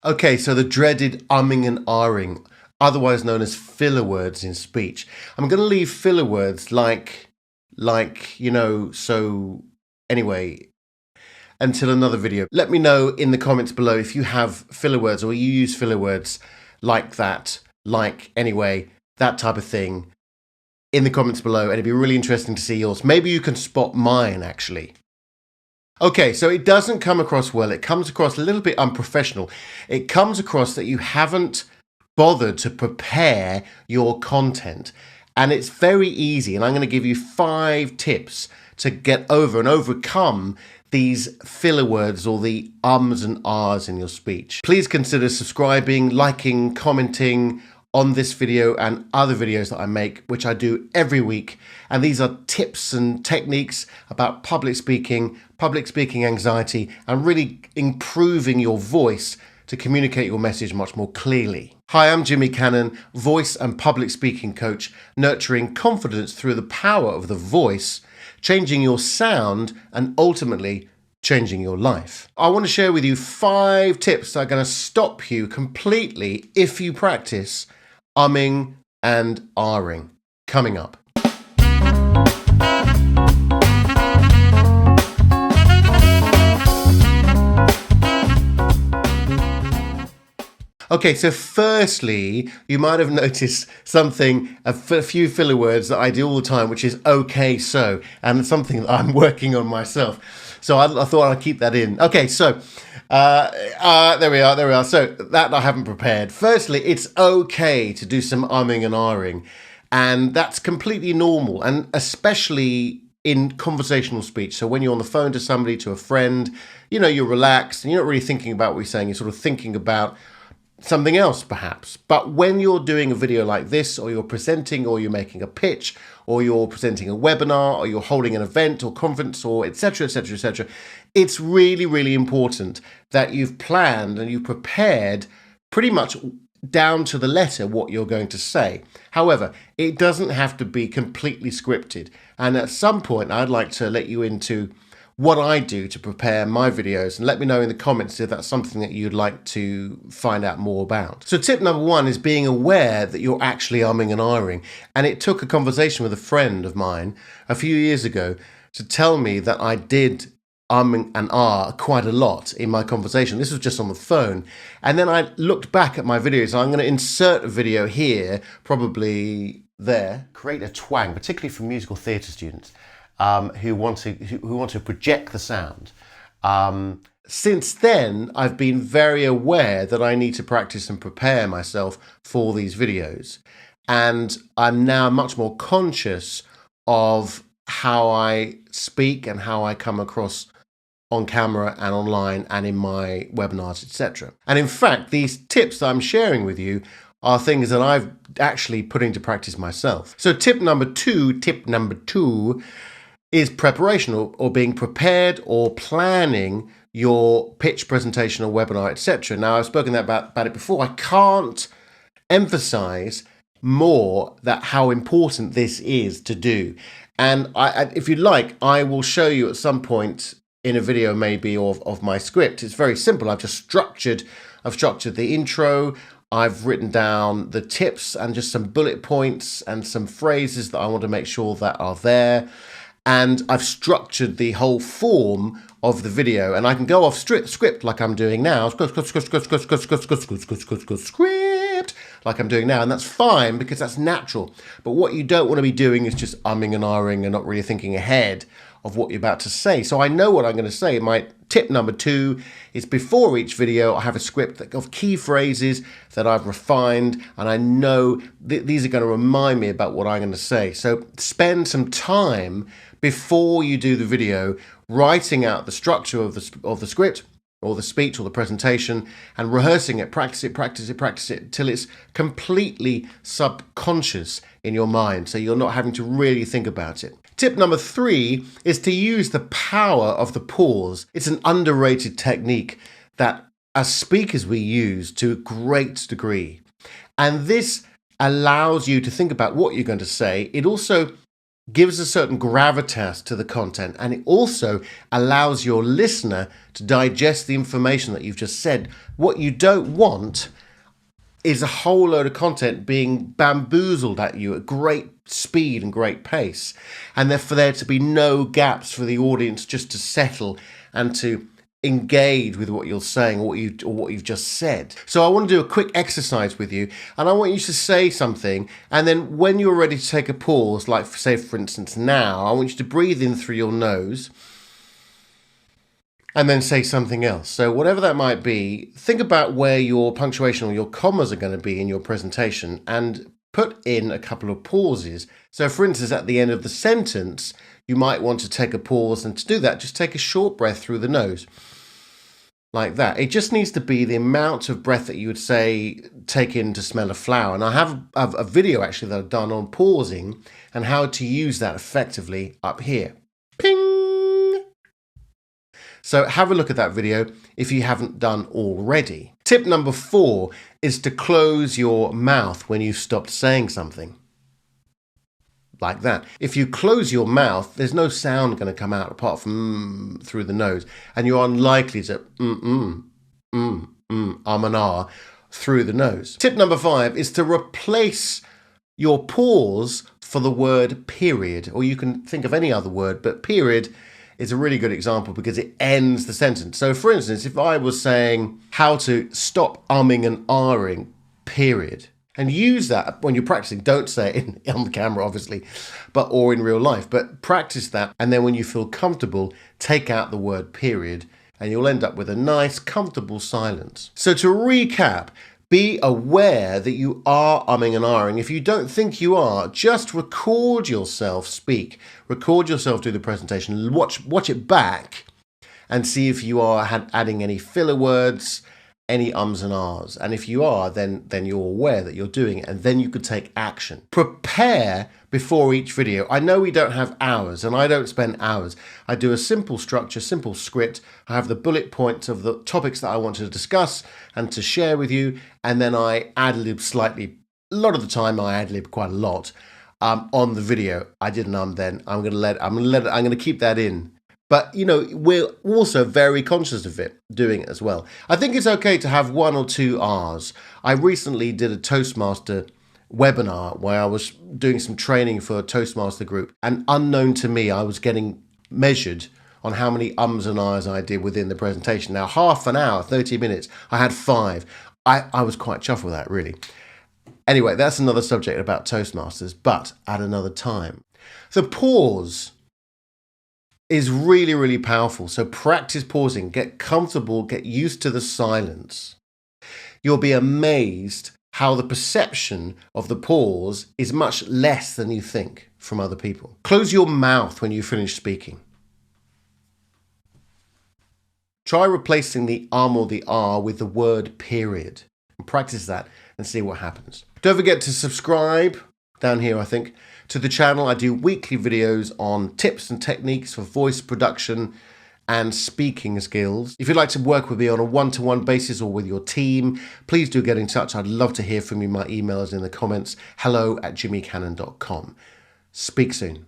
Okay, so the dreaded umming and ahhing, otherwise known as filler words in speech. I'm going to leave filler words so anyway, until another video. Let me know in the comments below if you have filler words or you use filler words like that, like, anyway, that type of thing in the comments below. And it'd be really interesting to see yours. Maybe you can spot mine, actually. Okay, so it doesn't come across well. It comes across a little bit unprofessional. It comes across that you haven't bothered to prepare your content. And it's very easy. And I'm going to give you 5 tips to get over and overcome these filler words or the ums and ahs in your speech. Please consider subscribing, liking, commenting on this video and other videos that I make, which I do every week. And these are tips and techniques about public speaking anxiety, and really improving your voice to communicate your message much more clearly. Hi, I'm Jimmy Cannon, voice and public speaking coach, nurturing confidence through the power of the voice, changing your sound, and ultimately changing your life. I want to share with you 5 tips that are going to stop you completely if you practice umming and ahhing. Coming up. Okay, so firstly, you might have noticed a few filler words that I do all the time, which is okay, so, and it's something that I'm working on myself. So I thought I'd keep that in. Okay, so there we are. So that I haven't prepared. Firstly, it's okay to do some umming and ahhing, and that's completely normal, and especially in conversational speech. So when you're on the phone to somebody, to a friend, you're relaxed and you're not really thinking about what you're saying. You're sort of thinking about something else perhaps. But when you're doing a video like this, or you're presenting, or you're making a pitch, or you're presenting a webinar, or you're holding an event or conference, or etc., it's really, really important that you've planned and you've prepared pretty much down to the letter what you're going to say. However, it doesn't have to be completely scripted. And at some point, I'd like to let you into what I do to prepare my videos, and let me know in the comments if that's something that you'd like to find out more about. So tip number 1 is being aware that you're actually umming and ahhing. And it took a conversation with a friend of mine a few years ago to tell me that I did and ah quite a lot in my conversation. This was just on the phone. And then I looked back at my videos. I'm going to insert a video here, probably there, create a twang, particularly for musical theatre students. Who want to project the sound. Since then, I've been very aware that I need to practice and prepare myself for these videos. And I'm now much more conscious of how I speak and how I come across on camera and online and in my webinars, etc. And in fact, these tips that I'm sharing with you are things that I've actually put into practice myself. So tip number two is preparation, or being prepared, or planning your pitch, presentation, or webinar, etc. Now, I've spoken about it before. I can't emphasize more that how important this is to do. And if you'd like, I will show you at some point in a video maybe of my script. It's very simple. I've structured the intro. I've written down the tips and just some bullet points and some phrases that I want to make sure that are there. And I've structured the whole form of the video, and I can go off script like I'm doing now, script like I'm doing now, and that's fine because that's natural. But what you don't want to be doing is just umming and ahhing and not really thinking ahead of what you're about to say. So I know what I'm going to say. My tip number 2 is before each video, I have a script of key phrases that I've refined, and I know these are going to remind me about what I'm going to say. So spend some time before you do the video writing out the structure of the script or the speech or the presentation, and rehearsing it, practice it till it's completely subconscious in your mind, so you're not having to really think about it. Tip number 3 is to use the power of the pause. It's an underrated technique that as speakers we use to a great degree. And this allows you to think about what you're going to say. It also gives a certain gravitas to the content, and it also allows your listener to digest the information that you've just said. What you don't want is a whole load of content being bamboozled at you at great speed and great pace, and for there to be no gaps for the audience just to settle and to engage with what you're saying or what you've just said. So I want to do a quick exercise with you, and I want you to say something, and then when you're ready to take a pause, like say for instance now, I want you to breathe in through your nose and then say something else. So whatever that might be, think about where your punctuation or your commas are going to be in your presentation and put in a couple of pauses. So for instance, at the end of the sentence, you might want to take a pause, and to do that, just take a short breath through the nose. Like that. It just needs to be the amount of breath that you would say take in to smell a flower. And I have a video actually that I've done on pausing and how to use that effectively up here. Ping! So have a look at that video if you haven't done already. Tip number 4 is to close your mouth when you've stopped saying something. Like that. If you close your mouth, there's no sound going to come out apart from through the nose, and you're unlikely to and ah through the nose. Tip number 5 is to replace your pause for the word period, or you can think of any other word, but period is a really good example because it ends the sentence. So for instance, if I was saying how to stop umming and ahhing, period, and use that when you're practicing. Don't say it on the camera, obviously, or in real life, but practice that. And then when you feel comfortable, take out the word period, and you'll end up with a nice, comfortable silence. So to recap, be aware that you are umming and ahhing. If you don't think you are, just record yourself speak. Record yourself do the presentation. Watch it back and see if you are adding any filler words, any ums and ahs. And if you are, then you're aware that you're doing it, and then you could take action. Prepare before each video. I know we don't have hours, and I don't spend hours. I do a simple structure, simple script. I have the bullet points of the topics that I want to discuss and to share with you, and then I ad-lib slightly. A lot of the time I ad-lib quite a lot on the video. I did an then. I'm gonna keep that in. But, you know, we're also very conscious of it, doing it as well. I think it's okay to have 1 or 2 R's. I recently did a Toastmaster webinar where I was doing some training for a Toastmaster group, and unknown to me, I was getting measured on how many ums and ahs I did within the presentation. Now, half an hour, 30 minutes, I had 5. I was quite chuffed with that, really. Anyway, that's another subject about Toastmasters, but at another time. The pause is really, really powerful. So practice pausing, get comfortable, get used to the silence. You'll be amazed how the perception of the pause is much less than you think from other people. Close your mouth when you finish speaking. Try replacing the or the are with the word period. And practice that and see what happens. Don't forget to subscribe down here, I think, to the channel. I do weekly videos on tips and techniques for voice production and speaking skills. If you'd like to work with me on a one-to-one basis or with your team, please do get in touch. I'd love to hear from you. My email is in the comments, hello@jimmycannon.com. Speak soon.